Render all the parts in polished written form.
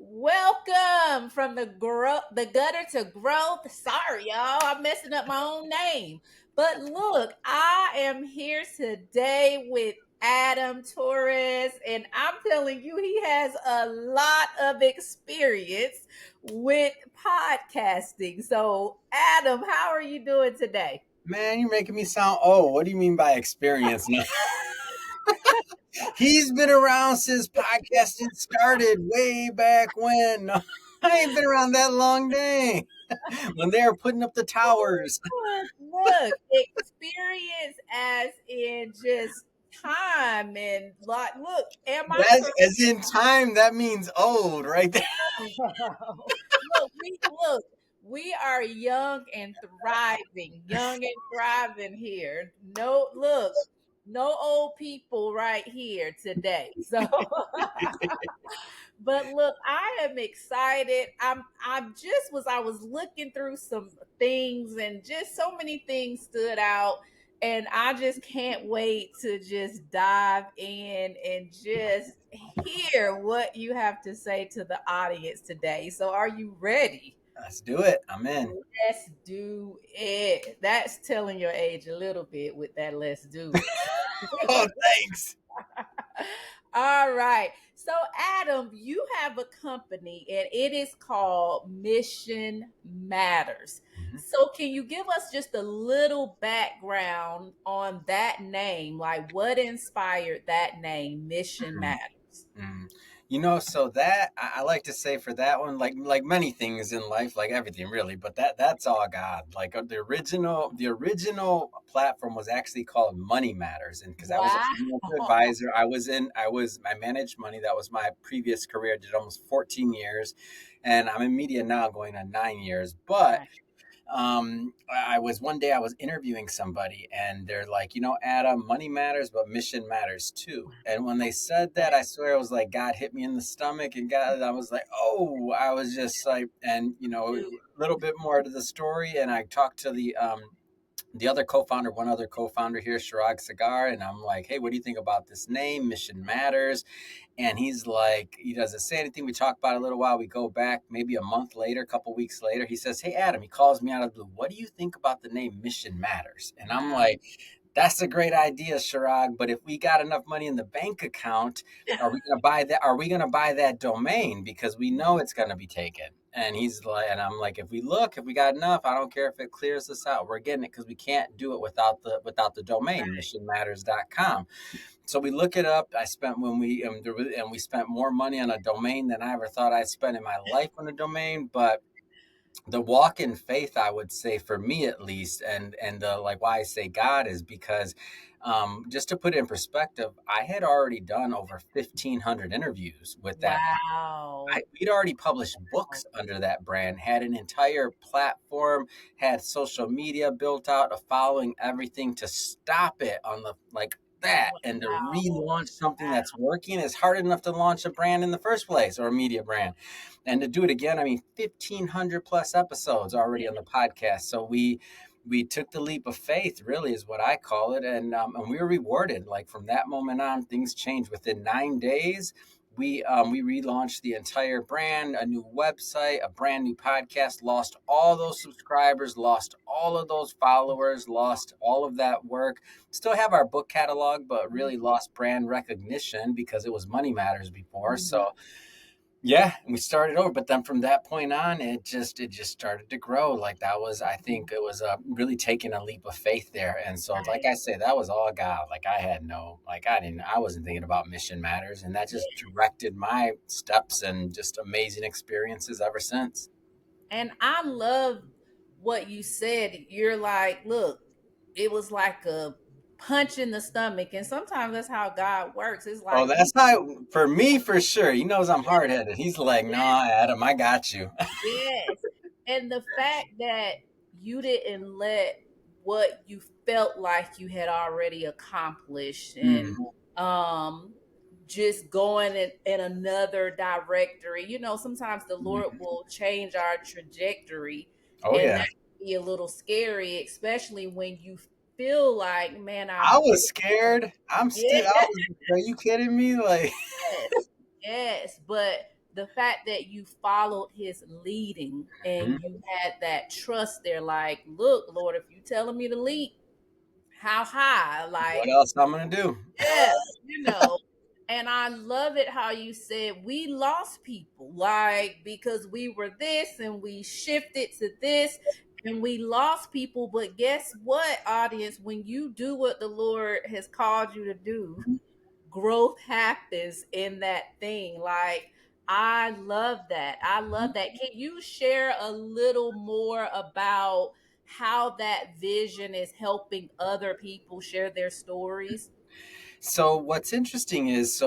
Welcome from the gutter to growth. Sorry, y'all, I'm messing up my own name. But look, I am here today with Adam Torres, and I'm telling you, he has a lot of experience with podcasting. So, Adam, how are you doing today? Man, you're making me sound old. What do you mean by experience? No. He's been around since podcasting started way back when. No, I ain't been around that long, dang. When they were putting up the towers. Look, experience as in just time and like, look, am I That's correct? as in time, that means old, right there. Look, we are young and thriving here. No, look, no old people right here today. So but look, I am excited. I was looking through some things and just so many things stood out. And I just can't wait to just dive in and just hear what you have to say to the audience today. So are you ready? Let's do it. I'm in. Let's do it. That's telling your age a little bit with that let's do Oh, it. thanks. All right. So, Adam, you have a company and it is called Mission Matters. Mhm. So, can you give us just a little background on that name? Like, what inspired that name, Mission Mhm. Matters? Mm. So that I like to say for that one, like many things in life, like everything really, but that's all God. Like the original platform was actually called Money Matters, and because I was a Wow. financial advisor, I managed money. That was my previous career. I did almost 14 years, and I'm in media now, going on 9 years. But Right. I was one day I was interviewing somebody and they're like, Adam, money matters, but mission matters too. And when they said that, I swear it was like God hit me in the stomach and God, I was like, oh, I was just like, and a little bit more to the story. And I talked to the other co-founder, one other co-founder here, Shirag Sagar, and I'm like, hey, what do you think about this name, Mission Matters? And he's like, he doesn't say anything. We talk about it a little while. We go back maybe a month later, a couple weeks later. He says, hey, Adam, he calls me out of the blue. What do you think about the name Mission Matters? And I'm Wow. like, that's a great idea, Shirag. But if we got enough money in the bank account, are we gonna buy that? Are we gonna buy that domain? Because we know it's gonna be taken. And he's like, and I'm like, if we got enough, I don't care if it clears us out. We're getting it because we can't do it without the domain, missionmatters.com. So we look it up. I spent when we and we spent more money on a domain than I ever thought I'd spend in my life on a domain. But the walk in faith, I would say, for me at least, and the like why I say God is because just to put it in perspective, I had already done over 1,500 interviews with that. Wow. We'd already published books under that brand, had an entire platform, had social media built out, a following, everything to stop it on the like that and to Wow. relaunch something that's working is hard enough to launch a brand in the first place or a media brand. And to do it again, I mean, 1,500 plus episodes already on the podcast. So we took the leap of faith, really, is what I call it, and we were rewarded. Like from that moment on, things changed within 9 days. We relaunched the entire brand, a new website, a brand new podcast. Lost all those subscribers, lost all of those followers, lost all of that work. Still have our book catalog, but really lost brand recognition because it was Money Matters before. Mhm. So yeah, and we started over, but then from that point on, it just started to grow. Like that was, I think, it was really taking a leap of faith there. And so, like Right. I say, that was all God. Like I had no, like I wasn't thinking about Mission Matters, and that just directed my steps and just amazing experiences ever since. And I love what you said. You're like, look, it was like a punch in the stomach. And sometimes that's how God works. It's Oh, like that's how for me for sure. He knows I'm hard headed. He's like, nah, Adam, I got you. yes. And the fact that you didn't let what you felt like you had already accomplished and Mhm, um just going in another directory. You know, sometimes the Lord mhm. will change our trajectory Oh and yeah, that can be a little scary, especially when you feel like, man, I I've was scared. I'm still. I yeah. was. Are you kidding me? Like. Yes, yes, but the fact that you followed his leading and Mhm. you had that trust there, like, look, Lord, if you telling me to leap, how high? What Like, else I'm gonna do? yeah, you know. And I love it how you said we lost people, like, because we were this and we shifted to this and we lost people. But guess what, audience? When you do what the Lord has called you to do, growth happens in that thing. Like, I love that. I love that. Can you share a little more about how that vision is helping other people share their stories? So what's interesting is,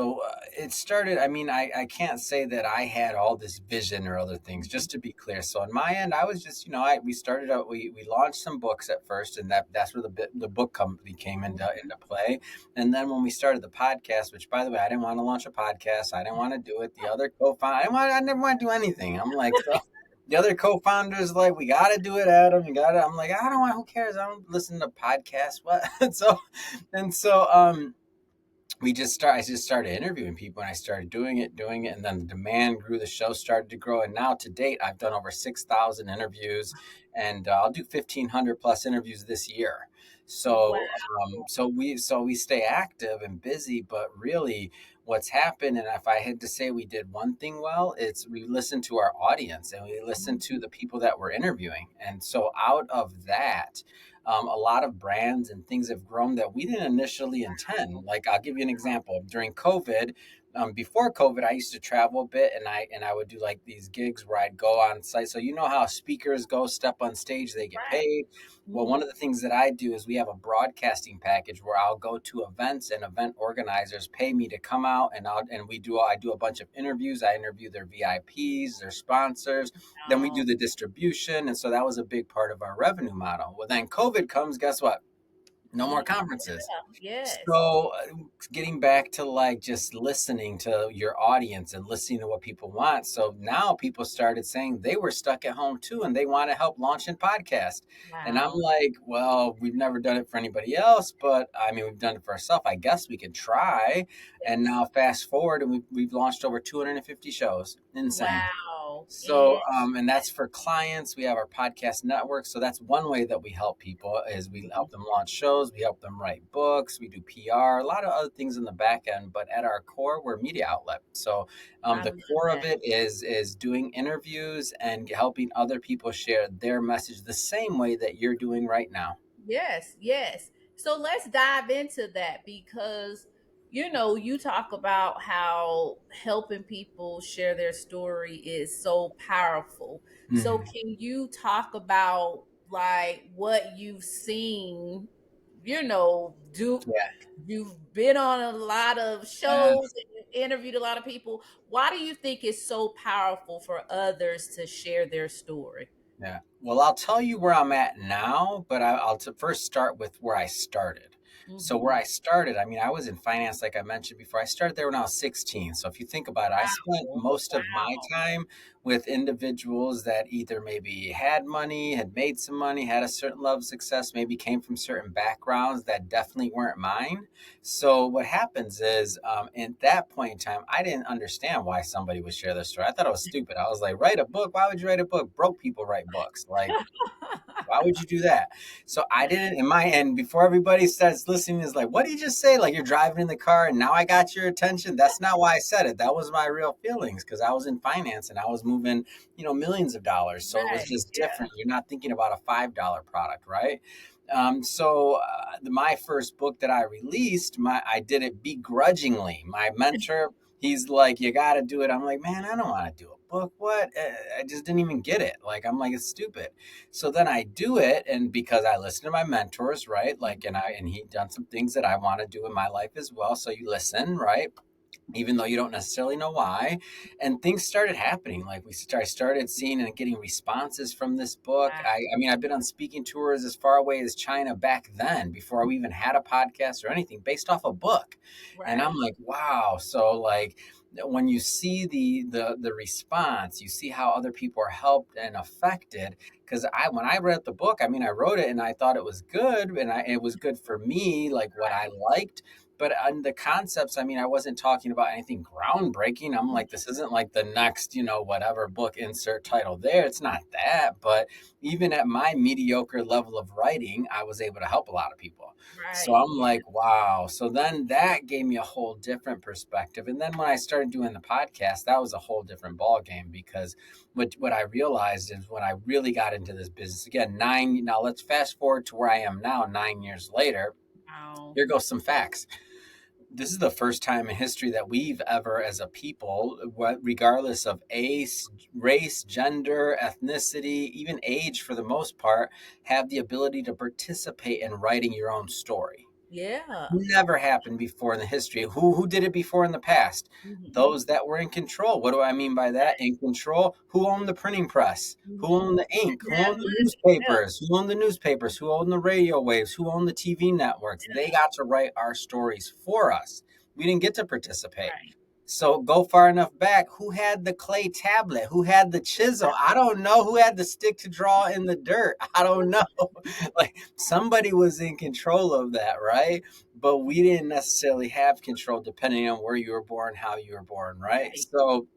it started. I mean, I can't say that I had all this vision or other things. Just to be clear, so on my end, I was just, we started out. We launched some books at first, and that's where the book company came into play. And then when we started the podcast, which by the way, I didn't want to launch a podcast. I didn't want to do it. The other co-founder, I never want to do anything. I'm like, so the other co-founders like, we got to do it, Adam. You got to. I'm like, I don't want. Who cares? I don't listen to podcasts. What? So I just started interviewing people, and I started doing it, and then the demand grew, the show started to grow, and now to date I've done over 6,000 interviews, and I'll do 1,500 plus interviews this year. Wow. So we stay active and busy, but really what's happened, and if I had to say we did one thing well, it's we listened to our audience and we listened to the people that we're interviewing, and so out of that, a lot of brands and things have grown that we didn't initially intend. Like, I'll give you an example. During COVID, before COVID, I used to travel a bit, and I would do like these gigs where I'd go on site. So you know how speakers go step on stage, they get Right. paid. Well, Mhm. one of the things that I do is we have a broadcasting package where I'll go to events, and event organizers pay me to come out, and I do a bunch of interviews. I interview their VIPs, their sponsors, then we Oh, do the distribution. And so that was a big part of our revenue model. Well, then COVID comes, guess what? No more yeah, conferences. yes. So, getting back to like just listening to your audience and listening to what people want. So now people started saying they were stuck at home too, and they want to help launch a podcast. And I'm Wow. like, well, we've never done it for anybody else, but I mean, we've done it for ourselves. I guess we could try. And Yes. now fast forward, and we've launched over 250 shows. Insane. Wow. So, and that's for clients. We have our podcast network. So that's one way that we help people is we help them launch shows. We help them write books. We do PR, a lot of other things in the back end. But at our core, we're a media outlet. So I the love core of that. it is doing interviews and helping other people share their message the same way that you're doing right now. Yes, yes. So let's dive into that because you talk about how helping people share their story is so powerful. So Mhm. can you talk about like what you've seen, do Yeah. you've been on a lot of Yeah. shows and you've interviewed a lot of people. Why do you think it's so powerful for others to share their story? Yeah. Well, I'll tell you where I'm at now, but first start with where I started. So where Hmm. I started, I mean, I was in finance, like I mentioned before. I started there when I was 16. So if you think about it, I spent Wow. most of my Wow. time with individuals that either maybe had money, had made some money, had a certain level of success, maybe came from certain backgrounds that definitely weren't mine. So what happens is, at that point in time, I didn't understand why somebody would share their story. I thought it was stupid. I was like, write a book? Why would you write a book? Broke people write books. Like, why would you do that? So I didn't, in my end, before everybody starts listening, is like, what did you just say? Like, you're driving in the car and now I got your attention. That's not why I said it. That was my real feelings because I was in finance and I was moving, millions of dollars. So it was Right. just Yeah. different. You're not thinking about a $5 product, right? My first book that I released, I did it begrudgingly. My mentor, he's like, you got to do it. I'm like, man, I don't want to do a book. What? I just didn't even get it. Like, I'm like, it's stupid. So then I do it, and because I listen to my mentors, right? Like, and he done some things that I want to do in my life as well. So you listen, right? Even though you don't necessarily know why. And things started happening. Like I started seeing and getting responses from this book. Wow. I mean, I've been on speaking tours as far away as China back then, before we even had a podcast or anything, based off a book. And I'm Right. like, wow. So like, when you see the response, you see how other people are helped and affected. Because when I read the book, I mean, I wrote it and I thought it was good, and it was good for me, like what I liked. But on the concepts, I mean, I wasn't talking about anything groundbreaking. I'm like, this isn't like the next, whatever book, insert title there. It's not that. But even at my mediocre level of writing, I was able to help a lot of people. So Right. I'm like, wow. So then that gave me a whole different perspective. And then when I started doing the podcast, that was a whole different ball game, because what I realized is when I really got into this business again, now let's fast forward to where I am now, 9 years later. Wow. Here goes some facts. This is the first time in history that we've ever, as a people, regardless of race, gender, ethnicity, even age for the most part, have the ability to participate in writing your own story. Yeah. Never happened before in the history. Who did it before in the past? Mhm. Those that were in control. What do I mean by that? In control. Who owned the printing press? Who Mhm. owned the ink? Who Have owned the money. Yeah. newspapers? Who owned the newspapers? Who owned the radio waves? Who owned the TV networks? They got to write our stories for us. We didn't get to participate. Right. So go far enough back. Who had the clay tablet? Who had the chisel? I don't know. Who had the stick to draw in the dirt? I don't know. Like, somebody was in control of that, right? But we didn't necessarily have control depending on where you were born, how you were born, right? Right. So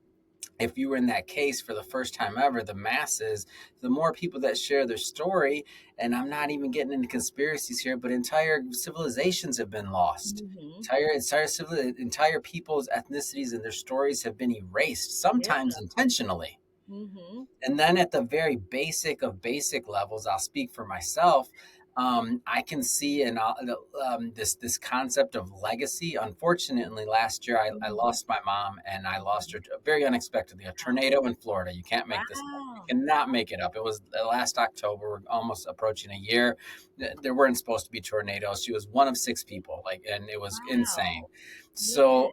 if you were in that case for the first time ever, the masses, the more people that share their story, and I'm not even getting into conspiracies here, but entire civilizations have been lost. Mhm. Entire people's ethnicities and their stories have been erased, Yeah. sometimes intentionally. Mhm. And then at the very basic of basic levels, I'll speak for myself. I can see this concept of legacy. Unfortunately, last year I Mhm. lost my mom, and I lost her very unexpectedly. A tornado in Florida. You can't make this up. You Wow. cannot make it up. It was last October. We're almost approaching a year. There weren't supposed to be tornadoes. She was one of six people, and it was insane. Wow. Yeah. So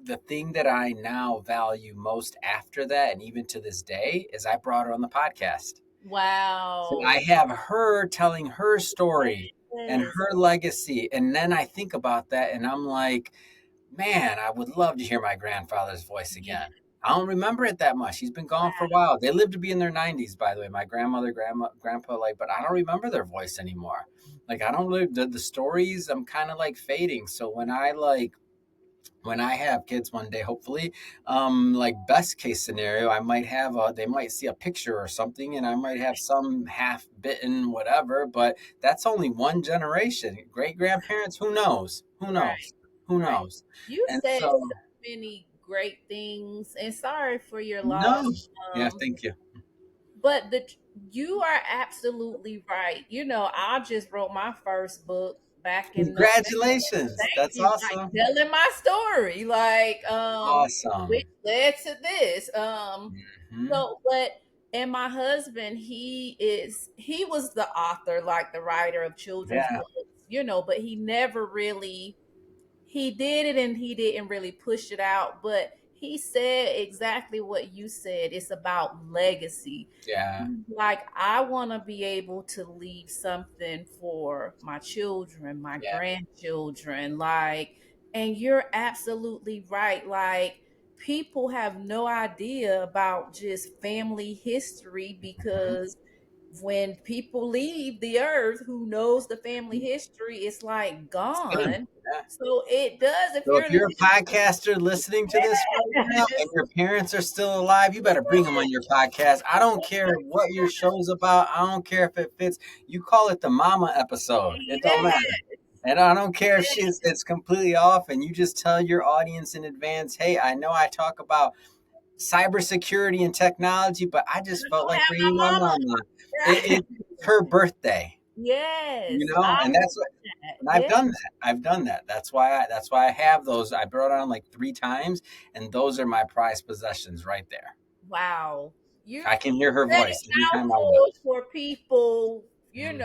the thing that I now value most after that, and even to this day, is I brought her on the podcast. So I Wow. have her telling her story and Yes. her legacy. And then I think about that and I'm like, man, I would love to hear my grandfather's voice Yeah. again. I don't remember it that much. He's been gone for a Wow. while. They lived to be in their 90s, by the way. My grandmother, grandpa, like, but I don't remember their voice anymore. Like, I don't really, the stories, I'm kind of like fading. So when I have kids one day, hopefully, like best case scenario, I might have they might see a picture or something, and I might have some half bitten whatever. But that's only one generation. Great grandparents, who knows? Who Right. knows? Who Right. knows? You And said so, so many great things, and sorry for your loss. no, yeah, Um, thank you. but you are absolutely right. I just wrote my first book back in November. Congratulations, Thank that's you. Like awesome. telling my story, like which Awesome. led to this. Hmm. But and my husband, he was the author, like the writer of children's Yeah, books, but he never really he did it and he didn't really push it out, but he said exactly what you said. It's about legacy. yeah, Like, I want to be able to leave something for my children, my yeah. grandchildren. Like, and you're absolutely right. Like, people have no idea about just family history, Mhm. because when people leave the earth, who knows the family history, it's like It's done. gone. Yeah. So it does, if So if you're you're a listening. podcaster listening to this right now and Yes. your parents are still alive, you better bring them on your podcast. I don't care what your show's about. I don't care if it fits. You call it the mama episode. It don't Yes. matter. And I don't care if it's completely off, and you just tell your audience in advance, hey, I know I talk about cybersecurity and technology, but I I just felt don't like have bringing my my mama. mama. Right. It's her birthday, Yes. I and that's what love that. and I've Yeah. done that. I've done that. That's why I have those. I brought on like 3 times, and those are my prized possessions right there. Wow. I can hear her Set voice every it out time I look. for people, Hmm.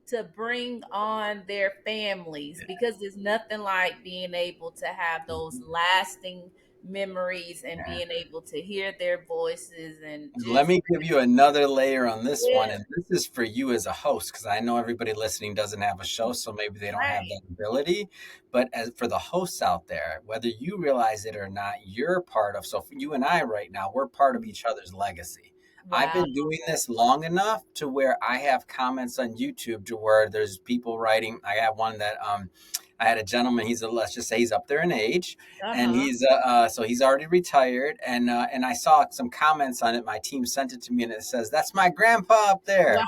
to bring on their families, because there's nothing like being able to have those lasting memories and Yeah. being able to hear their voices and Let just me give you another layer on this one, yeah, and this is for you as a host, because I know everybody listening doesn't have a show, so maybe they don't have right. that ability. But as for the hosts out there, whether you realize it or not, you're part of. So for you and I right now, we're part of each other's legacy. I've Wow. been doing this long enough to where I have comments on YouTube to where there's people writing. I have one that I had a gentleman. Let's just say he's up there in age, and Uh-huh. so he's already retired. And I saw some comments on it. My team sent it to me, and it says, "That's my grandpa up there." Wow.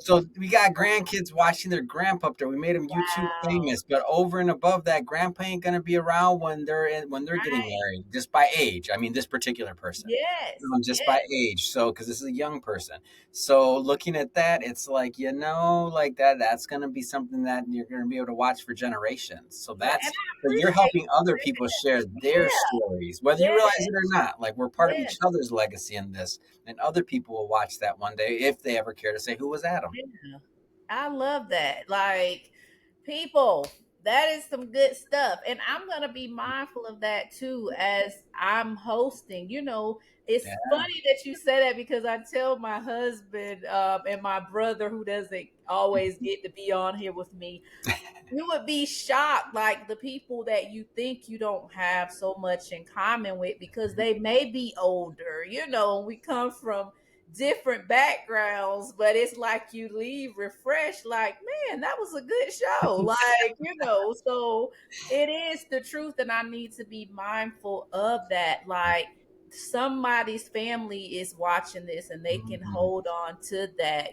So we got grandkids watching their grandpa up there. We made them YouTube Wow. famous, but over and above that, grandpa ain't gonna be around when they're getting Right. married, just by age. I mean, this particular person, Yes. just by Yes. age. So because this is a young person, so looking at that, it's like like that's gonna be something that you're gonna be able to watch for generations. So Right. And that's I so you're appreciate helping other people share you. their Yeah. stories, whether you realize Yeah. it or not. Like we're part of Yeah. each other's legacy in this, and other people will watch that one day if they ever care to say who was Adam. Yeah. I love that. Like, people, that is some good stuff. And I'm going to be mindful of that too as I'm hosting. It's Yeah. funny that you say that because I tell my husband and my brother, who doesn't always get to be on here with me, you would be shocked, like the people that you think you don't have so much in common with because they may be older. We come from different backgrounds, but it's like you leave refreshed, like, man, that was a good show. Like, so it is the truth, and I need to be mindful of that. Like, somebody's family is watching this and they can Mhm. hold on to that.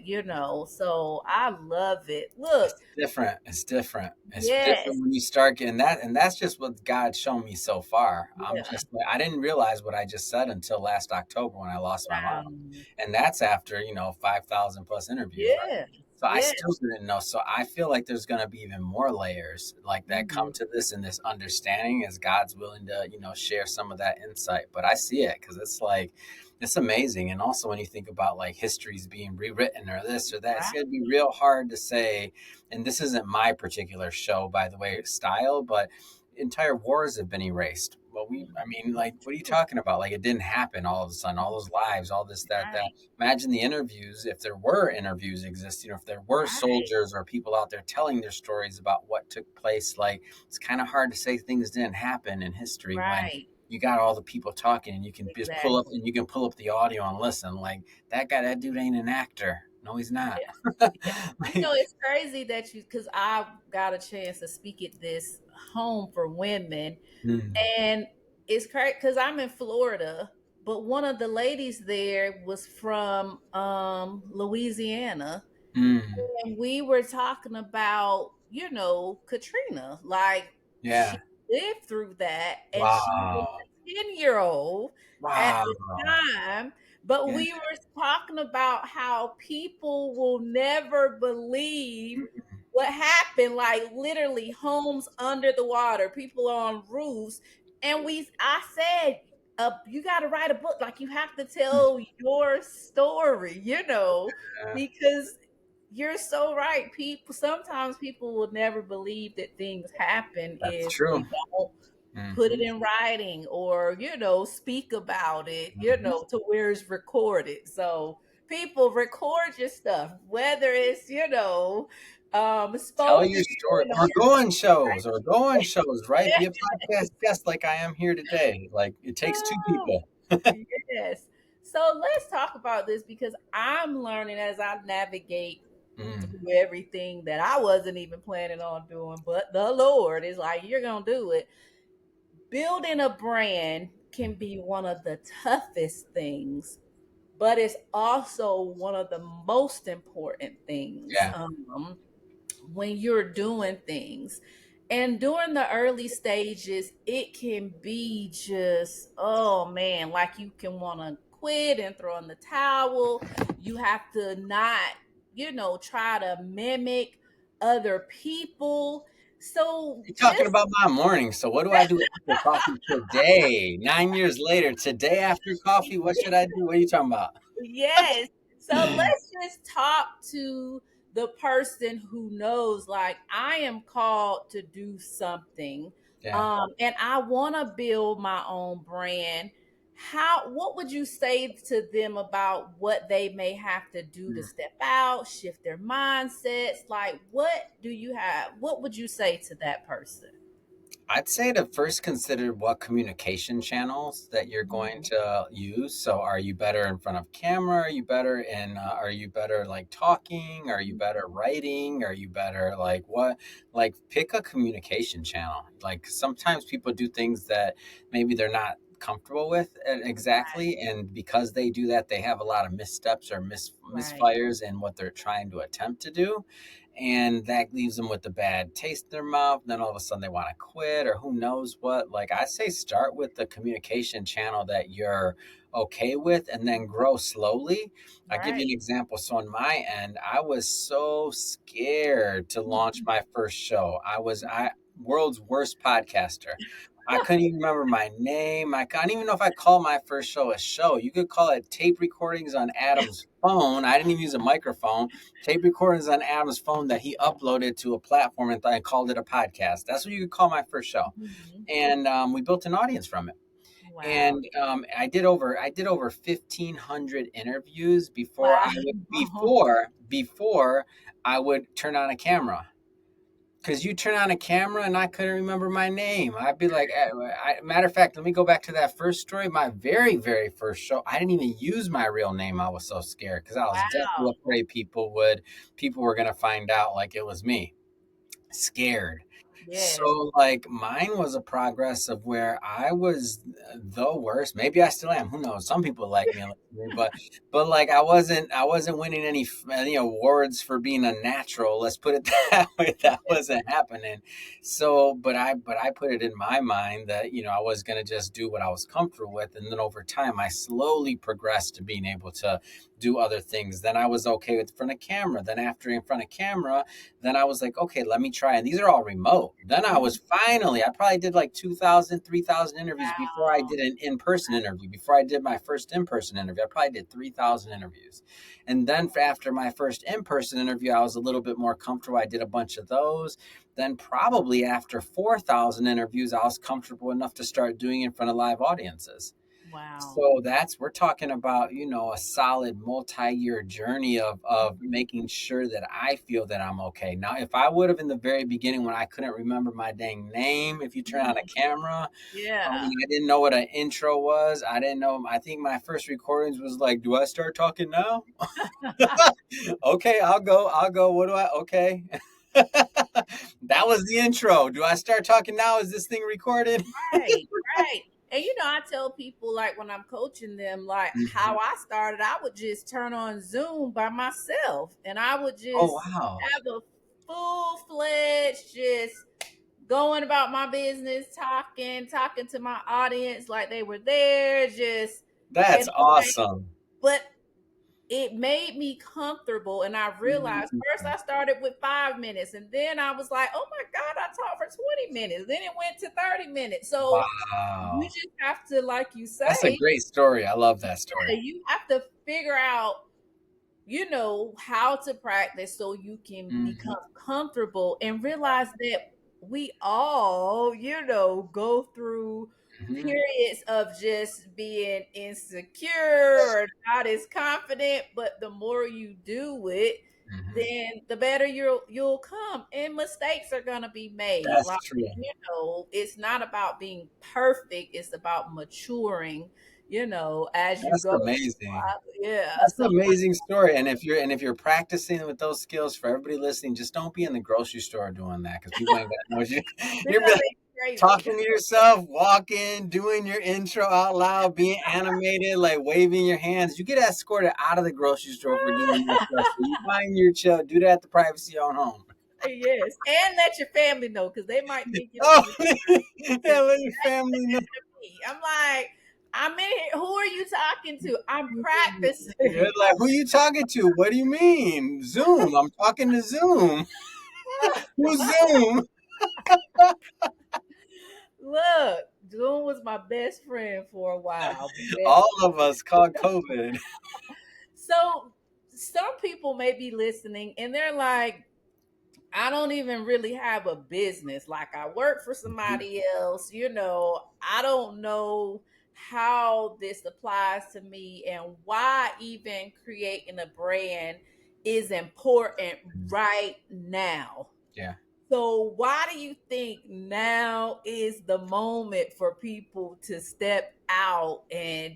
So I love it. Look, It's different. It's different. It's yes. different when you start getting that, and that's just what God's shown me so far. I'm Yeah. just I didn't realize what I just said until last October when I lost my mom, Wow. and that's after 5,000 plus interviews, right? Yeah. So I Yeah. still didn't know. So I feel like there's going to be even more layers like that come Mhm. to this and this understanding as God's willing to share some of that insight. But I see it because it's like it's amazing. And also when you think about like histories being rewritten or this or that, it's Right. going to be real hard to say. And this isn't my particular show, by the way, style, but entire wars have been erased. Well, I mean, like, what are you True. talking about? Like, it didn't happen all of a sudden. All those lives, all this, that. Right. Imagine the interviews, if there were interviews existing, or if there were Right. soldiers or people out there telling their stories about what took place. Like, it's kind of hard to say things didn't happen in history when Right. you got all the people talking and you can just Exactly. pull up the audio and listen. Like, that dude ain't an actor. No, he's not. Yeah. Yeah. It's crazy that because I got a chance to speak at this home for women, Mm, and it's crazy because I'm in Florida, but one of the ladies there was from Louisiana, mm, and we were talking about, Katrina. Like, she yeah. lived through that, and she was Wow. a 10-year-old at Wow. the time. But Yeah. we were talking about how people will never believe Mm, what happened. Like, literally, homes under the water, people on roofs. And I said, you got to write a book. Like, you have to tell your story, yeah, because you're so right. Sometimes people will never believe that things happen that's if true. you don't put it Hmm. in writing or, speak about it, Hmm. to where it's recorded. So people record your stuff, whether it's, Tell your spoken story or or go on shows, right? Be a podcast guest like I am here today. Like it takes two not. people. Yes. So let's talk about this because I'm learning as I navigate Mm, through everything that I wasn't even planning on doing, but the Lord is like, you're going to do it. Building a brand can be one of the toughest things, but it's also one of the most important things yeah. when you're doing things. And during the early stages, it can be just, oh man, like you can want to quit and throw in the towel. You have to not, try to mimic other people. So You're talking just about my morning. So what do I do after coffee today? 9 years later, today after coffee, what should I do? What are you talking about? yes. So let's just talk to the person who knows, like, I am called to do something. Yeah. And I want to build my own brand. What would you say to them about what they may have to do to Mm. step out, shift their mindsets? Like, what would you say to that person? I'd say to first consider what communication channels that you're going Mhm. to use. So, are you better in front of camera? Are you better in? Are you better like talking? Are you better writing? Are you better like what? Like, pick a communication channel. Like, sometimes people do things that maybe they're not comfortable with exactly, and because they do that, they have a lot of missteps or Right. misfires in what they're trying to attempt to do, and that leaves them with a bad taste in their mouth. Then all of a sudden they want to quit or who knows what. Like, I say start with the communication channel that you're okay with and then grow slowly. I'll give you an Right. example. So on my end, I was so scared to launch my first show. I world's worst podcaster. I couldn't even remember my name. I can't even know if I called my first show a show. You could call it tape recordings on Adam's phone. I didn't even use a microphone. Tape recordings on Adam's phone that he uploaded to a platform, and I called it a podcast. That's what you could call my first show. Mhm. And we built an audience from it. Wow. And I did over 1,500 interviews Wow. before I would turn on a camera. Because you turn on a camera and I couldn't remember my name. I'd be like, matter of fact, let me go back to that first story. My very, very first show, I didn't even use my real name. I was so scared because I was Wow. definitely afraid people were going to find out like it was me. Scared. Yes. So, like, mine was a progress of where I was the worst. Maybe I still am. Who knows? Some people like me, but like I wasn't winning any awards for being a natural. Let's put it that way. That wasn't happening. So, but I put it in my mind that I was gonna just do what I was comfortable with, and then over time I slowly progressed to being able to do other things. Then I was okay with front of camera. Then after in front of camera, then I was like, okay, let me try. And these are all remote. Then I probably did like 2,000, 3,000 interviews before I Wow. did an in person interview. Before I did my first in person interview, I probably did 3,000 interviews. And then after my first in person interview, I was a little bit more comfortable. I did a bunch of those. Then, probably after 4,000 interviews, I was comfortable enough to start doing it in front of live audiences. Wow. So we're talking about, a solid multi-year journey of making sure that I feel that I'm okay. Now, if I would have in the very beginning when I couldn't remember my dang name, if you turn on a Mhm. camera, Yeah. I didn't know what an intro was. I didn't know. I think my first recordings was like, do I start talking now? Okay, I'll go. I'll go. What do I? Okay. That was the intro. Do I start talking now? Is this thing recorded? Right, right. And I tell people like when I'm coaching them, like how Mhm. I started, I would just turn on Zoom by myself and I would Oh, just wow. have a full-fledged just going about my business, talking to my audience like they were there, just That's and I'm like, awesome. but it made me comfortable and I realized first Mhm. I started with 5 minutes and then I was like, oh my God, I talked for 20 minutes. Then it went to 30 minutes. So you Wow. just have to, like you That's a say, great story. I love that story. you have to figure out, how to practice so you can Mhm, become comfortable and realize that we all, go through mhm, periods of just being insecure or not as confident, but the more you do it, mhm. then the better you'll come and mistakes are going to be made. That's Like, true. it's not about being perfect, it's about maturing, as you That's go. amazing. Yeah, That's so an amazing story, and if you're practicing with those skills for everybody listening, just don't be in the grocery store doing that because people ain't got no shit. they're You're be gonna like think you're crazy. talking to yourself, walking, doing your intro out loud, being animated, like waving your hands. You get escorted out of the grocery store for doing that stuff. So you find your chill, do that at the privacy of your own home. Yes, and let your family know because they might think you're Oh, crazy. yeah, let your family know. I'm like, I'm in here. Who are you talking to? I'm You're practicing. like, who you talking to? What do you mean? Zoom. I'm talking to Zoom. Who's Zoom? Look, June was my best friend for a while. Best. All of us caught COVID. So some people may be listening and they're like, I don't even really have a business. Like I work for somebody else, I don't know how this applies to me and why even creating a brand is important right now. Yeah. So why do you think now is the moment for people to step out and,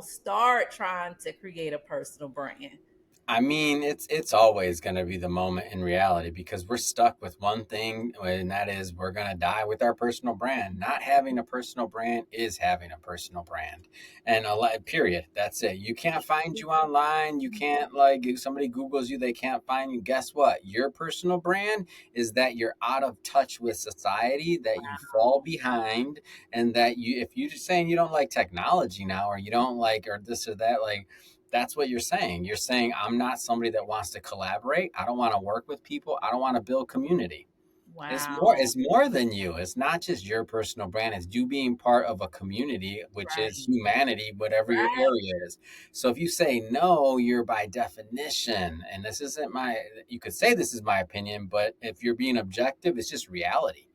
start trying to create a personal brand? I mean, it's always going to be the moment in reality because we're stuck with one thing, and that is we're going to die with our personal brand. Not having a personal brand is having a personal brand, and a lot. Period. That's it. You can't find you online. You can't like if somebody Googles you, they can't find you. Guess what? Your personal brand is that you're out of touch with society, that you fall behind, and that you if you're just saying you don't like technology now, or you don't like or this or that, like that's what you're saying. You're saying, I'm not somebody that wants to collaborate. I don't want to work with people. I don't want to build community. Wow. It's more than you. It's not just your personal brand. It's you being part of a community, which is Right. humanity, whatever your Right. area is. So if you say no, you're by definition, and this isn't my, you could say this is my opinion, but if you're being objective, it's just reality.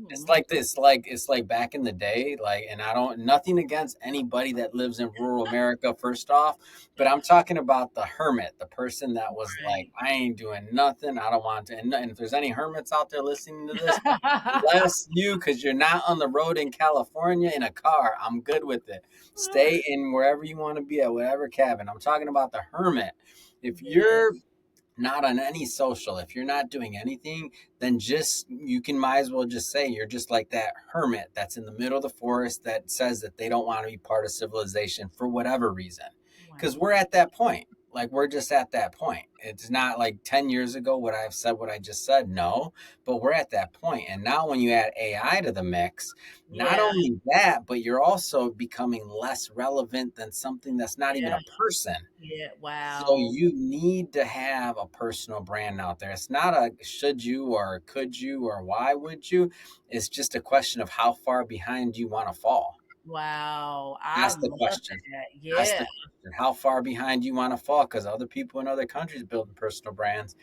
It's Hmm. like this, like it's like back in the day, like, and I don't nothing against anybody that lives in rural America, first off, but I'm talking about the hermit, the person that was like, Right. I ain't doing nothing, I don't want to. And if there's any hermits out there listening to this, bless you, because you're not on the road in California in a car. I'm good with it. Stay in wherever you want to be at, whatever cabin. I'm talking about the hermit. If Yeah. you're not on any social, if you're not doing anything, then just you can might as well just say you're just like that hermit that's in the middle of the forest that says that they don't want to be part of civilization for whatever reason. Because Wow. we're at that point. Like we're just at that point. It's not like 10 years ago what I've said, what I just said. No, but we're at that point. And now when you add AI to the mix, not Yeah. only that, but you're also becoming less relevant than something that's not even Yeah. a person. Yeah. So Wow. you need to have a personal brand out there. It's not a should you or could you or why would you. It's just a question of how far behind you want to fall. Wow. I That's the love question. that. That's Yeah. the question. How far behind you want to fall? Because other people in other countries building personal brands.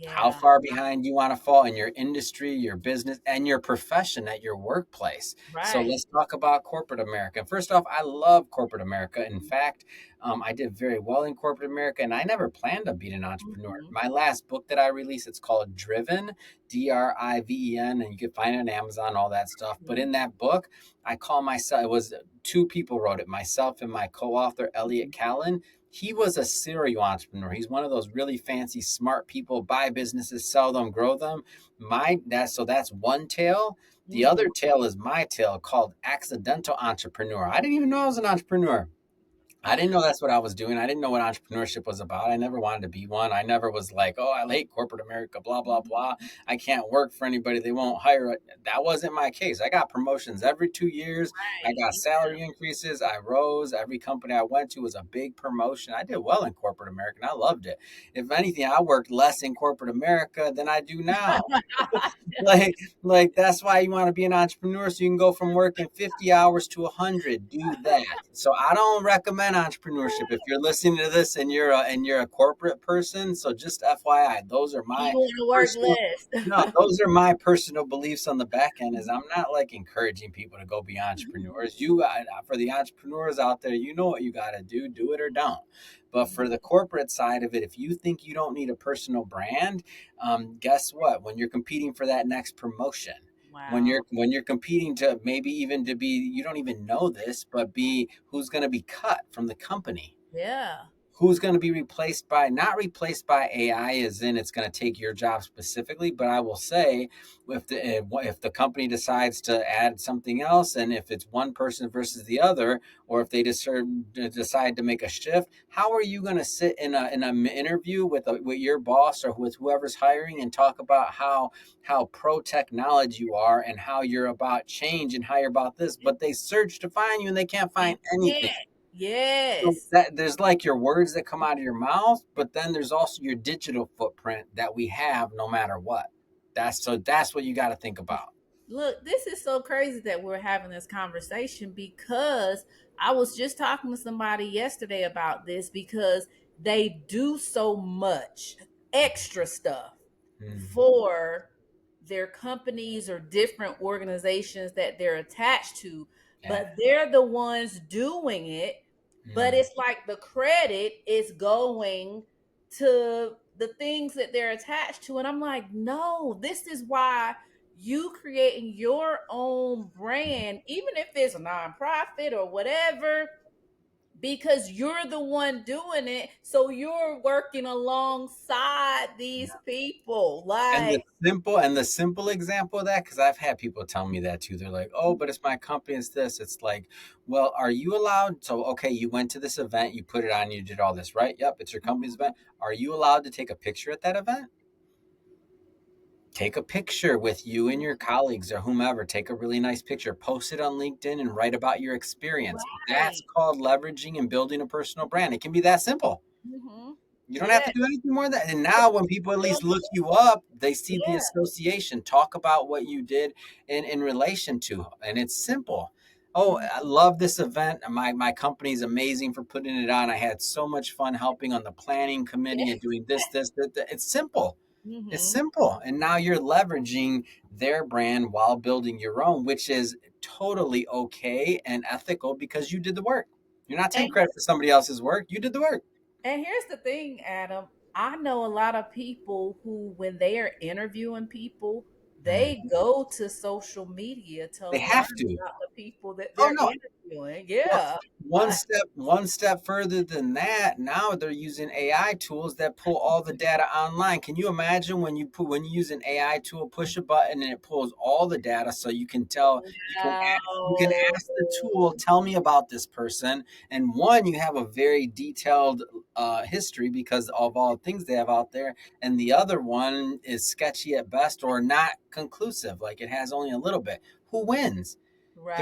How Yeah. far behind you want to fall in your industry, your business, and your profession at your workplace. So Right. let's talk about corporate America. First off, I love corporate America. In fact, I did very well in corporate America, and I never planned to be an entrepreneur. Mhm. My last book that I released, it's called Driven, Driven, and you can find it on Amazon, all that stuff. But Mhm. in that book, I call myself, it was two people wrote it, myself and my co-author, Elliot Callan. He was a serial entrepreneur. He's one of those really fancy, smart people, buy businesses, sell them, grow them. So that's one tale. The Mhm. other tale is my tale called accidental entrepreneur. I didn't even know I was an entrepreneur. I didn't know that's what I was doing. I didn't know what entrepreneurship was about. I never wanted to be one. I never was like, oh, I hate corporate America, blah, blah, blah. I can't work for anybody. They won't hire. That wasn't my case. I got promotions every 2 years. I got Right. salary increases. I rose. Every company I went to was a big promotion. I did well in corporate America and I loved it. If anything, I worked less in corporate America than I do now. Like that's why you want to be an entrepreneur so you can go from working 50 hours to 100. Do that. So I don't recommend entrepreneurship if you're listening to this and you're a corporate person. So just FYI, those are You my want to work personal no, less. those are my personal beliefs on the back end. Is I'm not like encouraging people to go be entrepreneurs. For the entrepreneurs out there, you know what you got to do it or don't. But for the corporate side of it, if you think you don't need a personal brand, guess what? When you're competing for that next promotion, Wow. when you're competing to maybe even to be, you don't even know this, but be who's going to be cut from the company, Yeah. who's going to be replaced by not replaced by AI as in it's going to take your job specifically, but I will say if the company decides to add something else and if it's one person versus the other or if they decide to make a shift, how are you going to sit in an interview with your boss or with whoever's hiring and talk about how pro technology you are and how you're about change and how you're about this, but they search to find you and they can't And find anything. yeah. So Yes. that there's like your words that come out of your mouth, but then there's also your digital footprint that we have no matter what. That's what you got to think about. Look, this is so crazy that we're having this conversation because I was just talking to somebody yesterday about this because they do so much extra stuff Mhm. for their companies or different organizations that they're attached to, Yeah. but they're the ones doing it. But Mm. it's like the credit is going to the things that they're attached to. And I'm like, no, this is why you creating your own brand, even if it's a nonprofit or whatever, because you're the one doing it. So you're working alongside these people. And Like, the simple example of that, because I've had people tell me that too. They're like, "Oh, but it's my company. It's this." It's like, well, are you allowed? So, okay, you went to this event, you put it on, you did all this, right? Yep, it's your company's event. Are you allowed to take a picture at that event? Take a picture with you and your colleagues or whomever. Take a really nice picture, post it on LinkedIn, and write about your experience. That's right. called leveraging and building a personal brand. It can be that simple. Hmm. You don't have Yeah. to do anything more than that. And now when people at least look you up, they see the Yeah. association, talk about what you did in relation to. And it's simple. Oh, Mhm. I love this event. My company's amazing for putting it on. I had so much fun helping on the planning committee and doing this, that, that. It's simple. It's Hmm. simple. And now you're leveraging their brand while building your own, which is totally okay and ethical because you did the work. You're not taking And credit for somebody else's work. You did the work. And here's the thing, Adam. I know a lot of people who, when they are interviewing people, Mm. they go to social media to They learn have to. about the people that Oh they're no. interviewing. Well, Yeah. one step further than that, now they're using AI tools that pull all the data online. Can you imagine when you use an AI tool, push a button and it pulls all the data so you can tell you can Wow. ask the tool, tell me about this person. And one, you have a very detailed history because of all the things they have out there. And the other one is sketchy at best or not conclusive, like it has only a little bit. Who wins? Right.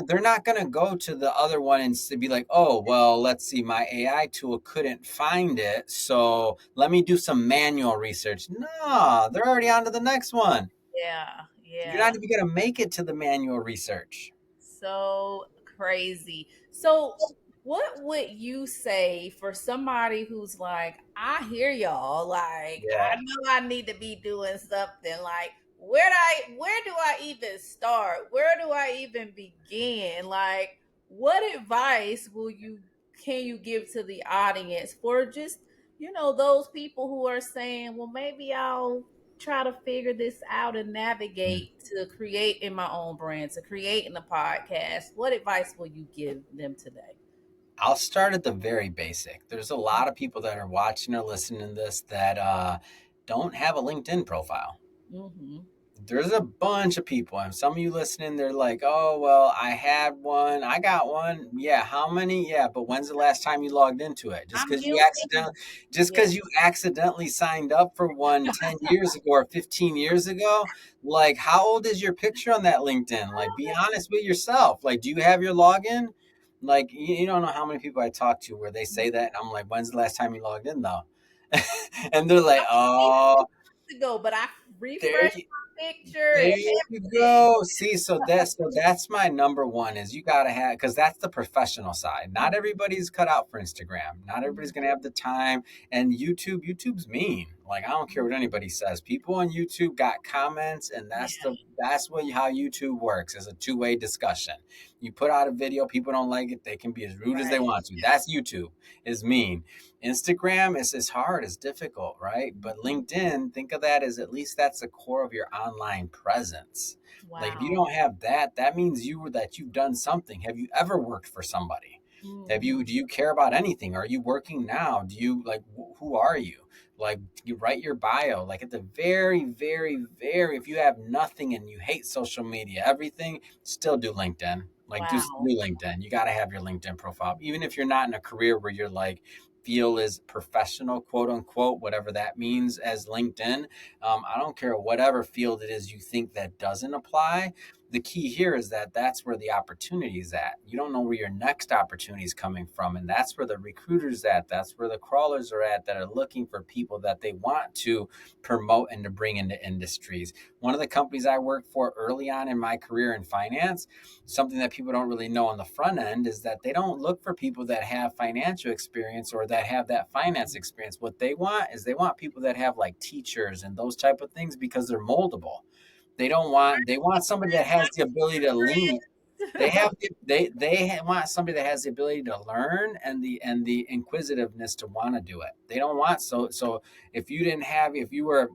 They're not going to go to the other one and be like, "Oh, well, let's see, my AI tool couldn't find it, so let me do some manual research." No, they're already on to the next one. Yeah. You're not Yeah. even going to make it to the manual research. So crazy. So, what would you say for somebody who's like, I hear y'all, like, I Yeah. know I need to be doing something. Like, where do I even start? Where do I even begin? Like, what advice will you can you give to the audience for just, those people who are saying, well, maybe I'll try to figure this out and Mm. navigate to create in my own brand, to create in the podcast. What advice will you give them today? I'll start at the very basic. There's a lot of people that are watching or listening to this that don't have a LinkedIn profile. Mm-hmm. There's a bunch of people, and some of you listening, they're like, "Oh, well, I had one, I got one." Yeah, how many? Yeah, but when's the last time you logged into it? I'm guilty. Just Yeah. because you accidentally signed up for one 10 years ago or 15 years ago, like, how old is your picture on that LinkedIn? Like, be honest with yourself. Like, do you have your login? Like, you don't know how many people I talk to where they say that, and I'm like, "When's the last time you logged in, though?" And they're like, "Oh, To go, but I there refreshed my picture there and you everything. go. See, so that's my number one is you gotta have because that's the professional side. Not everybody's cut out for Instagram. Not everybody's gonna have the time. And YouTube's mean. Like I don't care what anybody says. People on YouTube got comments, and Yeah. that's what how YouTube works is a two-way discussion. You put out a video, people don't like it, they can be as rude as they Right. want to. That's YouTube is mean. Instagram is hard, it's difficult, right? But LinkedIn, think of that as at least that's the core of your online presence. Like if you Wow. don't have that, that means that you've done something. Have you ever worked for somebody? Mm-hmm. Do you care about anything? Are you working now? Do you like who are you? Like you write your bio. Like at the very, very, very if you have nothing and you hate social media, everything, still do LinkedIn. Like Wow. do LinkedIn. You got to have your LinkedIn profile. Even if you're not in a career where you're like feel is professional, quote unquote, whatever that means as LinkedIn. I don't care whatever field it is you think that doesn't apply. The key here is that that's where the opportunity is at. You don't know where your next opportunity is coming from. And that's where the recruiters at. That's where the crawlers are at that are looking for people that they want to promote and to bring into industries. One of the companies I worked for early on in my career in finance, something that people don't really know on the front end is that they don't look for people that have financial experience or that have that finance experience. What they want is they want people that have like teachers and those type of things because they're moldable. They don't want they want somebody that has the ability to lean. want somebody that has the ability to learn and the inquisitiveness to want to do it. They don't want so if you didn't have if you were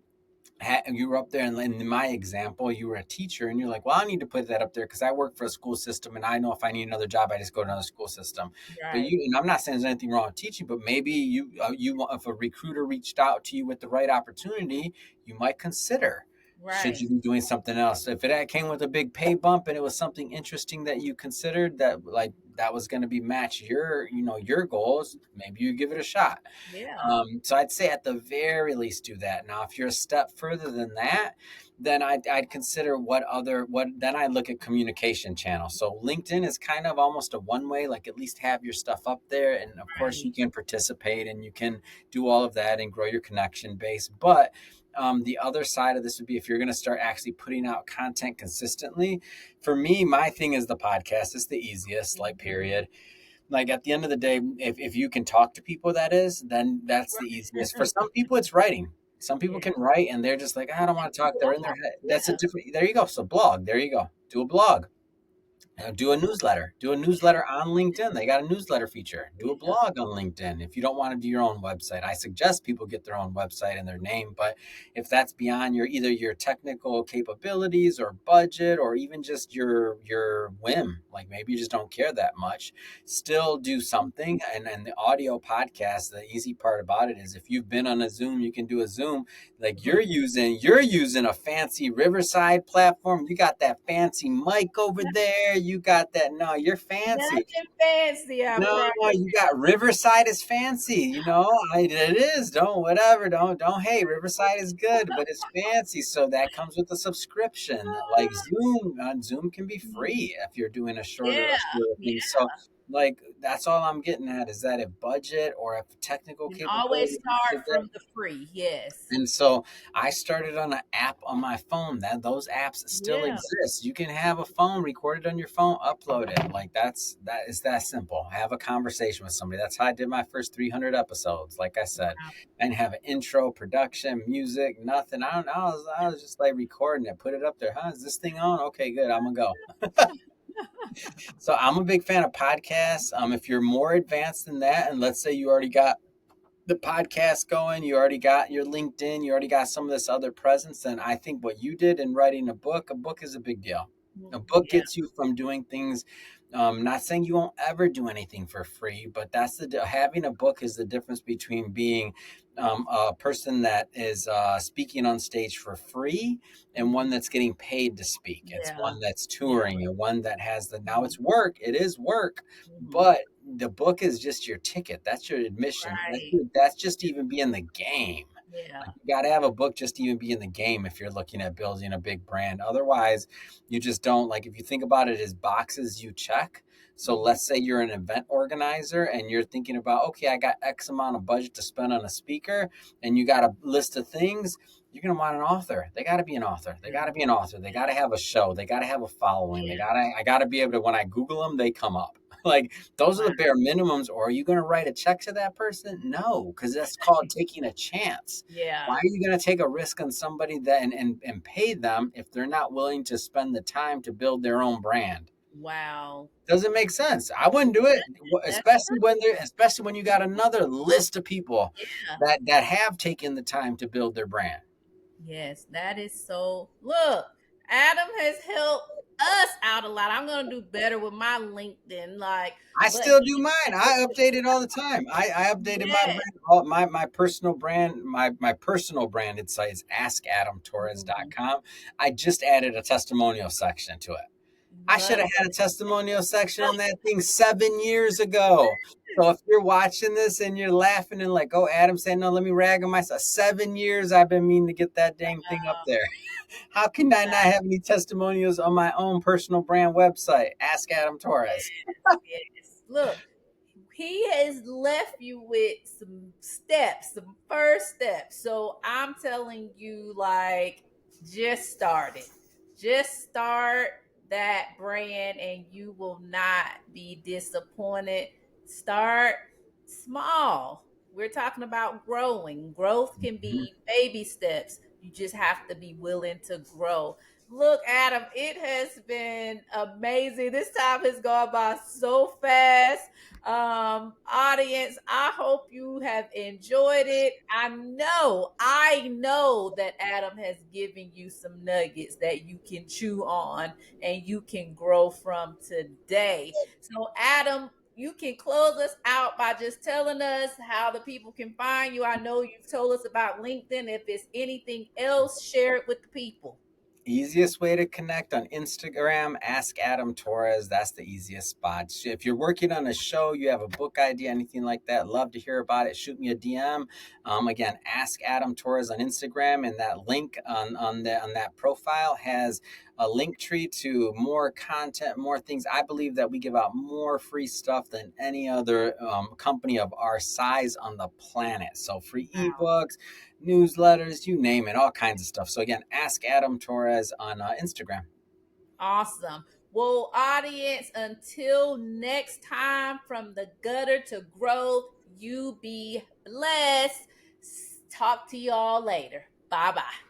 up there and in my example you were a teacher and you're like, well, I need to put that up there because I work for a school system and I know if I need another job I just go to another school system. But Right. you, and I'm not saying there's anything wrong with teaching, but maybe if a recruiter reached out to you with the right opportunity, you might consider should Right. you be doing something else. If it came with a big pay bump and it was something interesting that you considered that like that was going to be match your goals, maybe you give it a shot. Yeah. So I'd say at the very least do that. Now, if you're a step further than that, then I'd consider then I look at communication channels. So LinkedIn is kind of almost a one way, like at least have your stuff up there. And of course you Right. can participate and you can do all of that and grow your connection base. But the other side of this would be if you're going to start actually putting out content consistently. For me, my thing is the podcast. It's the easiest, like, period. Like at the end of the day, if you can talk to people, then that's the easiest. For some people it's writing. Some people Yeah. can write and they're just like, I don't want to talk, they're in their head. That's a Yeah. different, there you go. So blog, there you go, do a blog. Do a newsletter. Do a newsletter on LinkedIn. They got a newsletter feature. Do a Yeah. blog on LinkedIn. If you don't want to do your own website, I suggest people get their own website and their name. But if that's beyond either your technical capabilities or budget or even just your whim, like maybe you just don't care that much, still do something. And the audio podcast, the easy part about it is if you've been on a Zoom, you can do a Zoom. Like you're using a fancy Riverside platform. You got that fancy mic over there. You got that. No, you're fancy. Nothing fancy, I No, promise. you got Riverside is fancy. It is. Don't whatever. Don't hate. Riverside is good, but it's fancy. So that comes with a subscription. Like Zoom can be free if you're doing Yeah. a shorter Yeah. thing. So like that's all I'm getting at is that if budget or if technical And always capability start is there. from the free. Yes. And so I started on an app on my phone. That those apps still Yeah. exist. You can have a phone, record it on your phone, upload it. Like that is that simple. Have a conversation with somebody. That's how I did my first 300 episodes. Like I said, I didn't have an intro, production, music, nothing. I don't know. I was just like recording it, put it up there. Huh? Is this thing on? Okay, good. I'm gonna go. So I'm a big fan of podcasts. If you're more advanced than that, and let's say you already got the podcast going, you already got your LinkedIn, you already got some of this other presence, then I think what you did in writing a book is a big deal. A book Yeah. gets you from doing things. Not saying you won't ever do anything for free, but that's having a book is the difference between being a person that is speaking on stage for free and one that's getting paid to speak. It's Yeah. one that's Yeah. touring and one that has now it's work. It is work, Mhm. but the book is just your ticket. That's your admission. Right. That's just even be in the game. Yeah. Like you got to have a book just to even be in the game if you're looking at building a big brand. Otherwise, you just don't like if you think about it as boxes you check. So let's say you're an event organizer and you're thinking about, okay, I got X amount of budget to spend on a speaker, and you got a list of things. You're gonna want an author. They got to be an author. They got to be an author. They got to have a show. They got to have a following. Yeah. I got to be able to when I Google them, they come up. Like those are the Right. bare minimums. Or are you going to write a check to that person? No, because that's called taking a chance. Why Yeah. are you going to take a risk on somebody that and pay them if they're not willing to spend the time to build their own brand? Wow. Doesn't make sense. I wouldn't do it, That's especially when you got another list of people yeah. that have taken the time to build their brand. Yes, that is so. Look, Adam has helped us out a lot. I'm gonna do better with my LinkedIn, like, I but still do mine. I update it all the time. I updated my yeah. brand, my personal brand, my personal branded site is Mhm. askadamtorres.com. I just added a testimonial section to it. I Love should have had a testimonial section on that thing 7 years ago. So if you're watching this and you're laughing and like, oh, Adam saying, no, let me rag on myself. 7 years I've been meaning to get that dang thing up there. How can I not have any testimonials on my own personal brand website? Ask Adam Torres. yes. Look, he has left you with some steps, some first steps. So I'm telling you, like, just start it. Just start that brand and you will not be disappointed. Start small. We're talking about growing. Growth can Mhm. be baby steps. You just have to be willing to grow. Look, Adam, it has been amazing. This time has gone by so fast. Audience, I hope you have enjoyed it. I know that Adam has given you some nuggets that you can chew on and you can grow from today. So, Adam, you can close us out by just telling us how the people can find you. I know you've told us about LinkedIn. If it's anything else, share it with the people. Easiest way to connect on Instagram, ask Adam Torres. That's the easiest spot. If you're working on a show, you have a book idea, anything like that, love to hear about it. Shoot me a DM. Again, ask Adam Torres on Instagram, and that link on that profile has a link tree to more content, more things. I believe that we give out more free stuff than any other company of our size on the planet. So free ebooks, newsletters, you name it, all kinds of stuff. So again, ask Adam Torres on Instagram. Awesome. Well, audience, until next time, from the gutter to growth, you be blessed. Talk to y'all later. Bye bye.